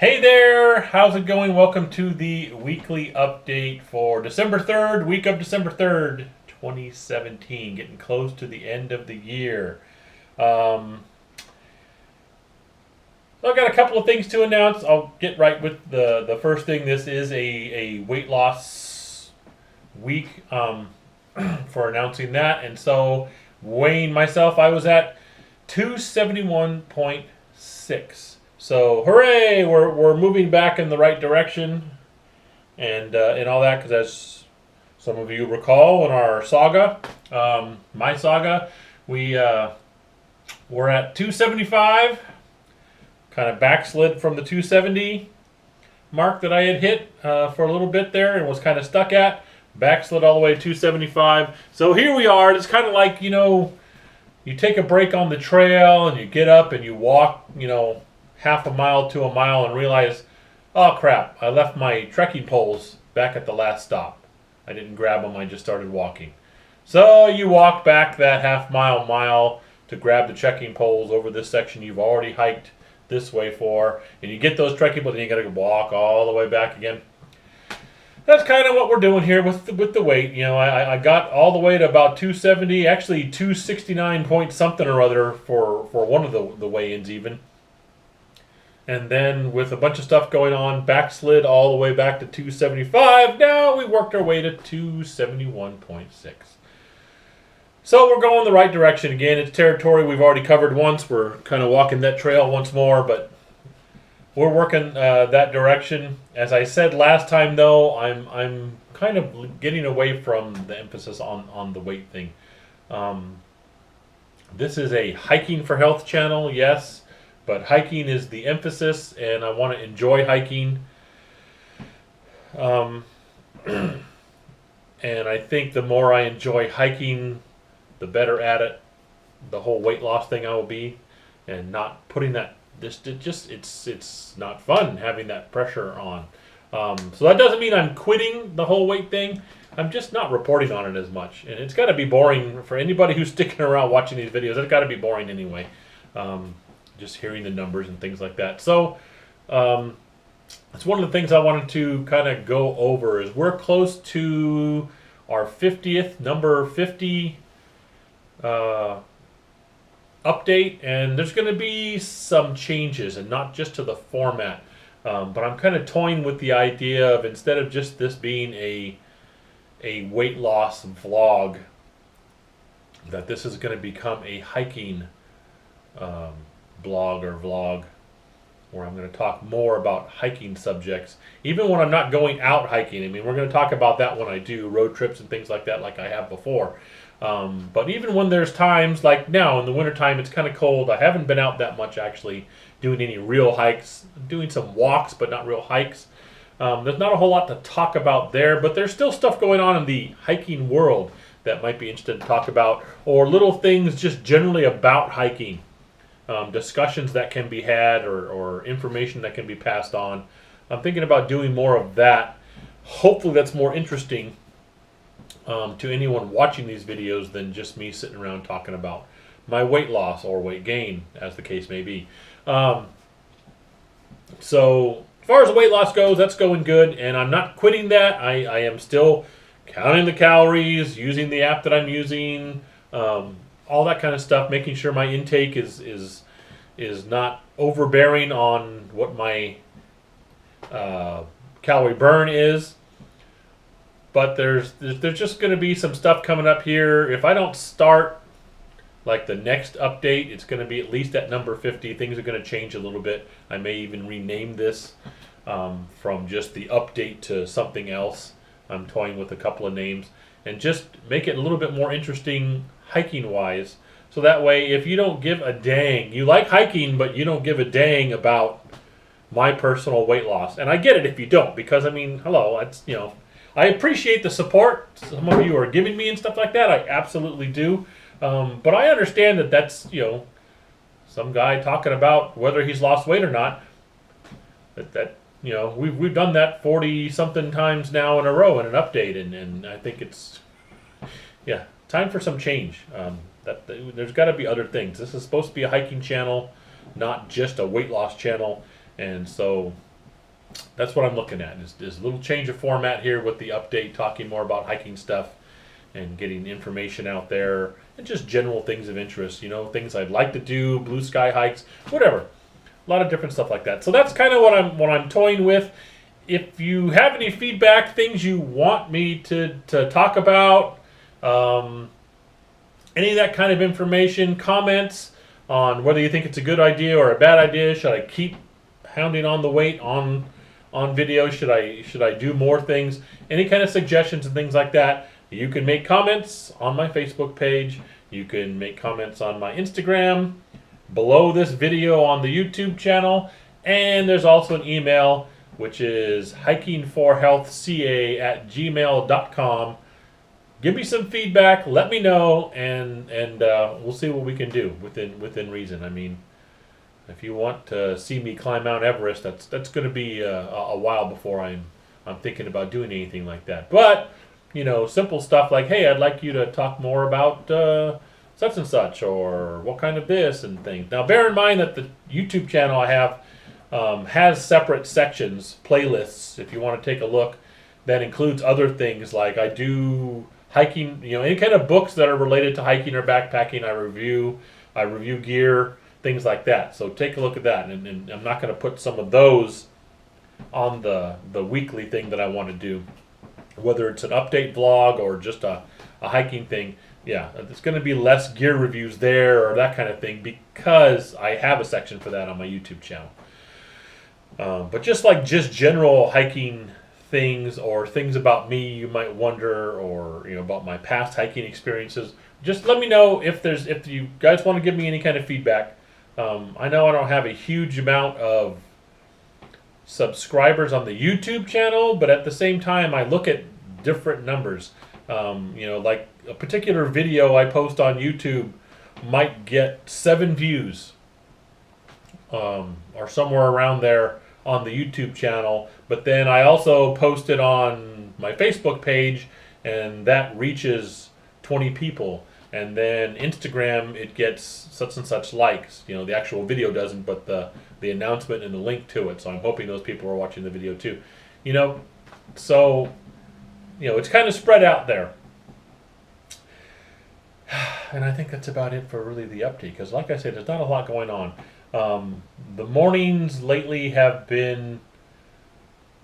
Hey there, how's it going? Welcome to the weekly update for December 3rd, week of December 3rd, 2017. Getting close to the end of the year. Um, I've got a couple of things to announce. I'll get right with the first thing. This is a weight loss week for announcing that. And so, weighing myself, I was at 271.6. So hooray, we're moving back in the right direction, and all that, because as some of you recall in our saga, my saga, we were at 275, kind of backslid from the 270 mark that I had hit for a little bit there and was kind of stuck at, backslid all the way to 275. So here we are. It's kind of like, you take a break on the trail and you get up and you walk, half a mile to a mile and realize, oh crap, I left my trekking poles back at the last stop. I didn't grab them, I just started walking. So you walk back that mile to grab the trekking poles over this section you've already hiked this way for, and you get those trekking poles and you gotta walk all the way back again. That's kind of what we're doing here with the weight. I got all the way to about 270, actually 269 point something or other for one of the weigh-ins even. And then with a bunch of stuff going on, backslid all the way back to 275. Now we worked our way to 271.6. So we're going the right direction again. It's territory we've already covered once. We're kind of walking that trail once more, but we're working that direction. As I said last time, though, I'm kind of getting away from the emphasis on the weight thing. This is a hiking for health channel, yes. But hiking is the emphasis, and I want to enjoy hiking. And I think the more I enjoy hiking, the better at it. The whole weight loss thing I will be, and not putting that. It's not fun having that pressure on. So that doesn't mean I'm quitting the whole weight thing. I'm just not reporting on it as much, and it's got to be boring for anybody who's sticking around watching these videos. It's got to be boring anyway. Just hearing the numbers and things like that. So it's one of the things I wanted to kind of go over is we're close to our 50th, number 50 update, and there's going to be some changes, and not just to the format. But I'm kind of toying with the idea of, instead of just this being a weight loss vlog, that this is going to become a hiking blog or vlog, where I'm going to talk more about hiking subjects, even when I'm not going out hiking. I mean, we're going to talk about that when I do road trips and things like that, like I have before. But even when there's times like now in the wintertime, it's kind of cold. I haven't been out that much actually doing any real hikes, doing some walks, but not real hikes. There's not a whole lot to talk about there, but there's still stuff going on in the hiking world that might be interesting to talk about, or little things just generally about hiking. Discussions that can be had, or information that can be passed on. I'm thinking about doing more of that. Hopefully that's more interesting to anyone watching these videos than just me sitting around talking about my weight loss or weight gain, as the case may be. So as far as the weight loss goes, that's going good, and I'm not quitting that. I am still counting the calories, using the app that I'm using, all that kind of stuff, making sure my intake is not overbearing on what my calorie burn is. But there's just going to be some stuff coming up here. If I don't start like the next update, it's going to be at least at number 50. Things are going to change a little bit. I may even rename this from just the update to something else. I'm toying with a couple of names, and just make it a little bit more interesting hiking wise, so that way if you don't give a dang, you like hiking but you don't give a dang about my personal weight loss, and I get it if you don't, because I mean, hello, it's, I appreciate the support some of you are giving me and stuff like that. I absolutely do, but I understand that that's some guy talking about whether he's lost weight or not. We've done that 40 something times now in a row in an update, and I think it's time for some change. There's got to be other things. This is supposed to be a hiking channel, not just a weight loss channel. And so that's what I'm looking at. Is a little change of format here with the update, talking more about hiking stuff and getting information out there and just general things of interest. Things I'd like to do, blue sky hikes, whatever. A lot of different stuff like that. So that's kind of what I'm toying with. If you have any feedback, things you want me to talk about, any of that kind of information, comments on whether you think it's a good idea or a bad idea. Should I keep hounding on the weight on video? Should I do more things? Any kind of suggestions and things like that, you can make comments on my Facebook page. You can make comments on my Instagram, below this video on the YouTube channel, and there's also an email, which is hikingforhealthca@gmail.com. Give me some feedback, let me know, and we'll see what we can do within reason. I mean, if you want to see me climb Mount Everest, that's going to be a while before I'm thinking about doing anything like that. But simple stuff like, hey, I'd like you to talk more about such and such, or what kind of this and things. Now, bear in mind that the YouTube channel I have has separate sections, playlists, if you want to take a look, that includes other things like I do hiking, any kind of books that are related to hiking or backpacking. I review gear, things like that. So take a look at that, and I'm not going to put some of those on the weekly thing that I want to do, whether it's an update vlog or just a hiking thing. Yeah, there's going to be less gear reviews there or that kind of thing, because I have a section for that on my YouTube channel. But just general hiking things, or things about me you might wonder, or about my past hiking experiences, just let me know if you guys want to give me any kind of feedback. I know I don't have a huge amount of subscribers on the YouTube channel, but at the same time I look at different numbers. Like a particular video I post on YouTube might get 7 views, or somewhere around there on the YouTube channel, but then I also post it on my Facebook page, and that reaches 20 people, and then Instagram, it gets such and such likes. The actual video doesn't, but the announcement and the link to it. So I'm hoping those people are watching the video too. So it's kind of spread out there. And I think that's about it for really the update, because like I said, there's not a lot going on. The mornings lately have been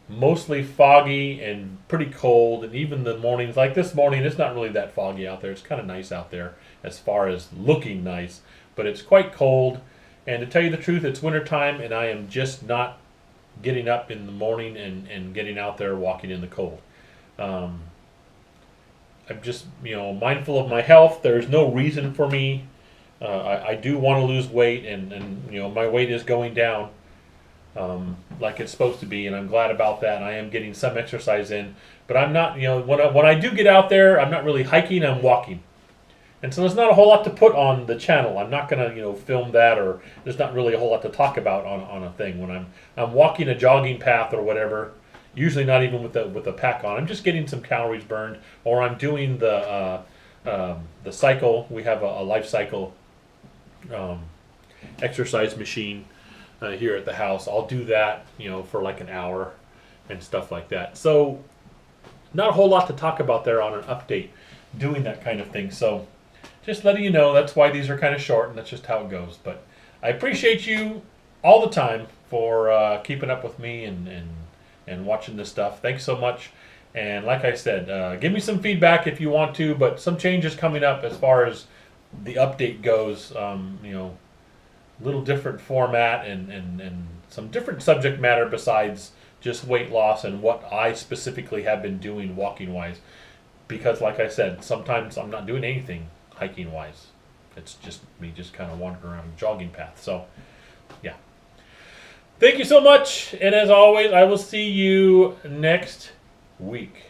mostly foggy and pretty cold, and even the mornings, like this morning, it's not really that foggy out there. It's kind of nice out there as far as looking nice, but it's quite cold. And to tell you the truth, it's wintertime, and I am just not getting up in the morning and getting out there walking in the cold. I'm just mindful of my health. There's no reason for me. I do want to lose weight, and my weight is going down like it's supposed to be, and I'm glad about that. I am getting some exercise in, but I'm not, when I do get out there, I'm not really hiking, I'm walking. And so there's not a whole lot to put on the channel. I'm not going to film that, or there's not really a whole lot to talk about on a thing. When I'm walking a jogging path or whatever, usually not even with a pack on, I'm just getting some calories burned, or I'm doing the cycle. We have a Life Cycle exercise machine here at the house. I'll do that, for like an hour and stuff like that. So not a whole lot to talk about there on an update, doing that kind of thing. So just letting you know, that's why these are kind of short, and that's just how it goes. But I appreciate you all the time for keeping up with me and watching this stuff. Thanks so much. And like I said, give me some feedback if you want to, but some changes coming up as far as the update goes. Little different format and some different subject matter besides just weight loss and what I specifically have been doing walking wise. Because like I said, sometimes I'm not doing anything hiking wise. It's just me just kind of wandering around a jogging path. So yeah. Thank you so much. And as always, I will see you next week.